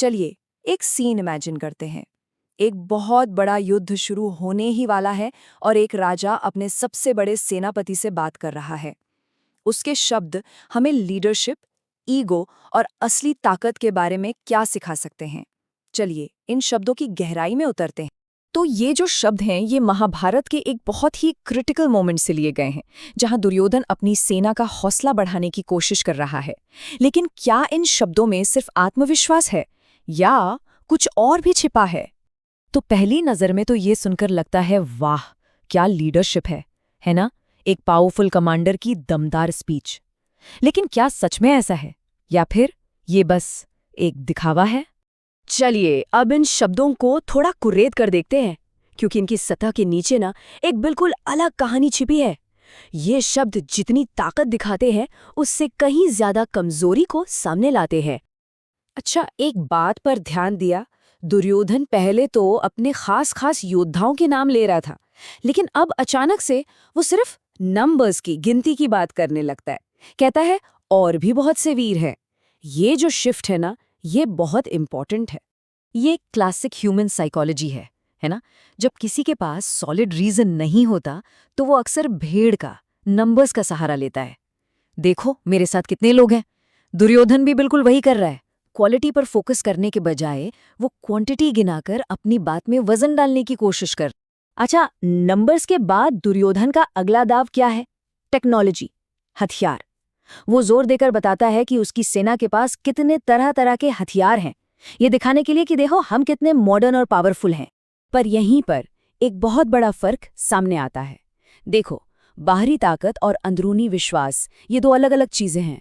चलिए एक scene imagine करते हैं। एक बहुत बड़ा युद्ध शुरू होने ही वाला है और एक राजा अपने सबसे बड़े सेनापति से बात कर रहा है। उसके शब्द हमें लीडरशिप, ईगो और असली ताकत के बारे में क्या सिखा सकते हैं? चलिए इन शब्दों की गहराई में उतरते हैं। तो ये जो शब्द हैं ये महाभारत के एक बहुत ही क्रिटिकल मोमेंट से लिए गए हैं, जहां दुर्योधन अपनी सेना का हौसला बढ़ाने की कोशिश कर रहा है। लेकिन क्या इन शब्दों में सिर्फ आत्मविश्वास है या कुछ और भी छिपा है? तो पहली नज़र में तो ये सुनकर लगता है, वाह क्या लीडरशिप है ना? एक पावरफुल कमांडर की दमदार स्पीच। लेकिन क्या सच में ऐसा है या फिर ये बस एक दिखावा है? चलिए अब इन शब्दों को थोड़ा कुरेद कर देखते हैं, क्योंकि इनकी सतह के नीचे ना एक बिल्कुल अलग कहानी छिपी है। ये शब्द जितनी ताकत दिखाते हैं उससे कहीं ज्यादा कमजोरी को सामने लाते हैं। अच्छा, एक बात पर ध्यान दिया, दुर्योधन पहले तो अपने खास योद्धाओं के नाम ले रहा था, लेकिन अब अचानक से वो सिर्फ नंबर्स की गिनती की बात करने लगता है। कहता है और भी बहुत से वीर हैं। ये जो शिफ्ट है ना, ये बहुत इंपॉर्टेंट है। ये क्लासिक ह्यूमन साइकोलॉजी है ना? जब किसी के पास सॉलिड रीजन नहीं होता तो वो अक्सर भीड़ का, नंबर्स का सहारा लेता है। देखो मेरे साथ कितने लोग हैं। दुर्योधन भी बिल्कुल वही कर रहा है। क्वालिटी पर फोकस करने के बजाय वो क्वांटिटी गिनाकर अपनी बात में वजन डालने की कोशिश कर। अच्छा, नंबर्स के बाद दुर्योधन का अगला दाव क्या है? टेक्नोलॉजी, हथियार। वो जोर देकर बताता है कि उसकी सेना के पास कितने तरह तरह के हथियार हैं, ये दिखाने के लिए कि देखो हम कितने मॉडर्न और पावरफुल हैं। पर यहीं पर एक बहुत बड़ा फर्क सामने आता है। देखो, बाहरी ताकत और अंदरूनी विश्वास, ये दो अलग अलग चीजें हैं।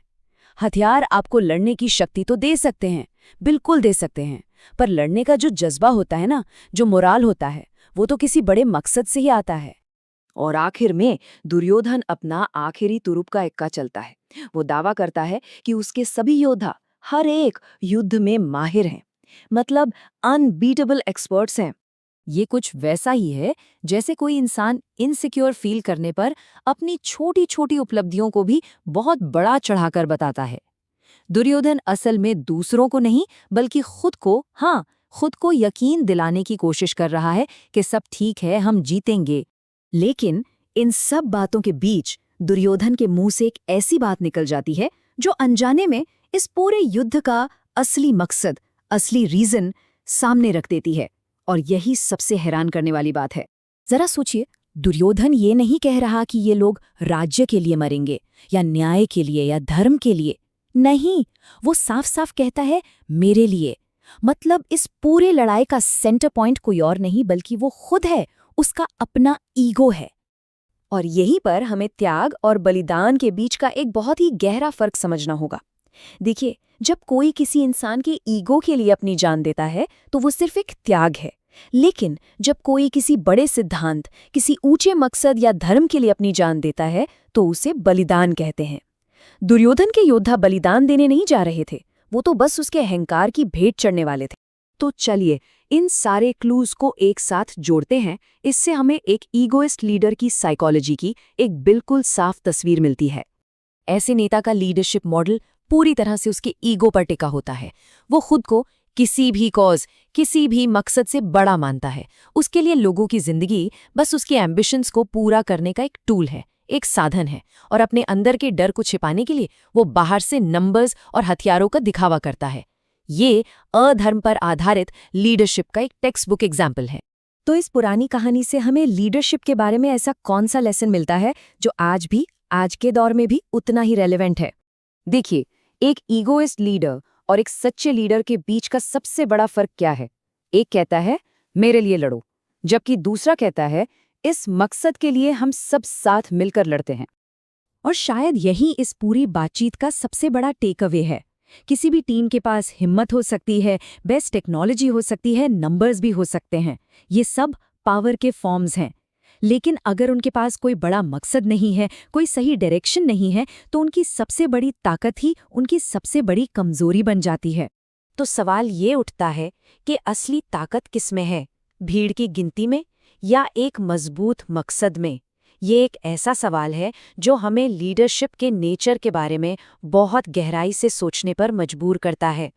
हथियार आपको लड़ने की शक्ति तो दे सकते हैं, बिल्कुल दे सकते हैं, पर लड़ने का जो जज्बा होता है ना, जो मोराल होता है, वो तो किसी बड़े मकसद से ही आता है। और आखिर में दुर्योधन अपना आखिरी तुरुप का इक्का चलता है। वो दावा करता है कि उसके सभी योद्धा हर एक युद्ध में माहिर हैं, मतलब अनबीटेबल एक्सपर्ट्स हैं। ये कुछ वैसा ही है जैसे कोई इंसान इनसिक्योर फील करने पर अपनी छोटी छोटी उपलब्धियों को भी बहुत बड़ा चढ़ाकर बताता है। दुर्योधन असल में दूसरों को नहीं बल्कि खुद को यकीन दिलाने की कोशिश कर रहा है कि सब ठीक है, हम जीतेंगे। लेकिन इन सब बातों के बीच दुर्योधन के मुंह से एक ऐसी बात निकल जाती है जो अनजाने में इस पूरे युद्ध का असली मकसद, असली रीजन सामने रख देती है। और यही सबसे हैरान करने वाली बात है। जरा सोचिए, दुर्योधन ये नहीं कह रहा कि ये लोग राज्य के लिए मरेंगे या न्याय के लिए या धर्म के लिए। नहीं, वो साफ साफ कहता है मेरे लिए। मतलब इस पूरे लड़ाई का सेंटर पॉइंट कोई और नहीं बल्कि वो खुद है, उसका अपना ईगो है। और यहीं पर हमें त्याग और बलिदान के बीच का एक बहुत ही गहरा फर्क समझना होगा। देखिए, जब कोई किसी इंसान के ईगो के लिए अपनी जान देता है तो वो सिर्फ एक त्याग है, लेकिन जब कोई किसी बड़े सिद्धांत, किसी ऊंचे मकसद या धर्म के लिए अपनी जान देता है तो उसे बलिदान कहते हैं। दुर्योधन के योद्धा बलिदान देने नहीं जा रहे थे, वो तो बस उसके अहंकार की भेंट चढ़ने वाले थे। तो चलिए इन सारे क्लूज को एक साथ जोड़ते हैं। इससे हमें एक ईगोइस्ट लीडर की साइकोलॉजी की एक बिल्कुल साफ तस्वीर मिलती है। ऐसे नेता का लीडरशिप मॉडल पूरी तरह से उसके ईगो पर टिका होता है। वो खुद को किसी भी कॉज, किसी भी मकसद से बड़ा मानता है। उसके लिए लोगों की जिंदगी बस उसके एम्बिशंस को पूरा करने का एक टूल है, एक साधन है। और अपने अंदर के डर को छिपाने के लिए वो बाहर से नंबर्स और हथियारों का दिखावा करता है। ये अधर्म पर आधारित लीडरशिप का एक टेक्स्ट बुक एग्जाम्पल है। तो इस पुरानी कहानी से हमें लीडरशिप के बारे में ऐसा कौन सा लेसन मिलता है जो आज के दौर में भी उतना ही रेलेवेंट है? देखिए, एक ईगोइस्ट लीडर और एक सच्चे लीडर के बीच का सबसे बड़ा फर्क क्या है? एक कहता है मेरे लिए लड़ो, जबकि दूसरा कहता है इस मकसद के लिए हम सब साथ मिलकर लड़ते हैं। और शायद यही इस पूरी बातचीत का सबसे बड़ा टेक अवे है। किसी भी टीम के पास हिम्मत हो सकती है, बेस्ट टेक्नोलॉजी हो सकती है, नंबर्स भी हो सकते हैं, ये सब पावर के फॉर्म्स हैं। लेकिन अगर उनके पास कोई बड़ा मकसद नहीं है, कोई सही डायरेक्शन नहीं है, तो उनकी सबसे बड़ी ताकत ही उनकी सबसे बड़ी कमजोरी बन जाती है। तो सवाल ये उठता है कि असली ताकत किसमें है? भीड़ की गिनती में या एक मजबूत मकसद में? ये एक ऐसा सवाल है जो हमें लीडरशिप के नेचर के बारे में बहुत गहराई से सोचने पर मजबूर करता है।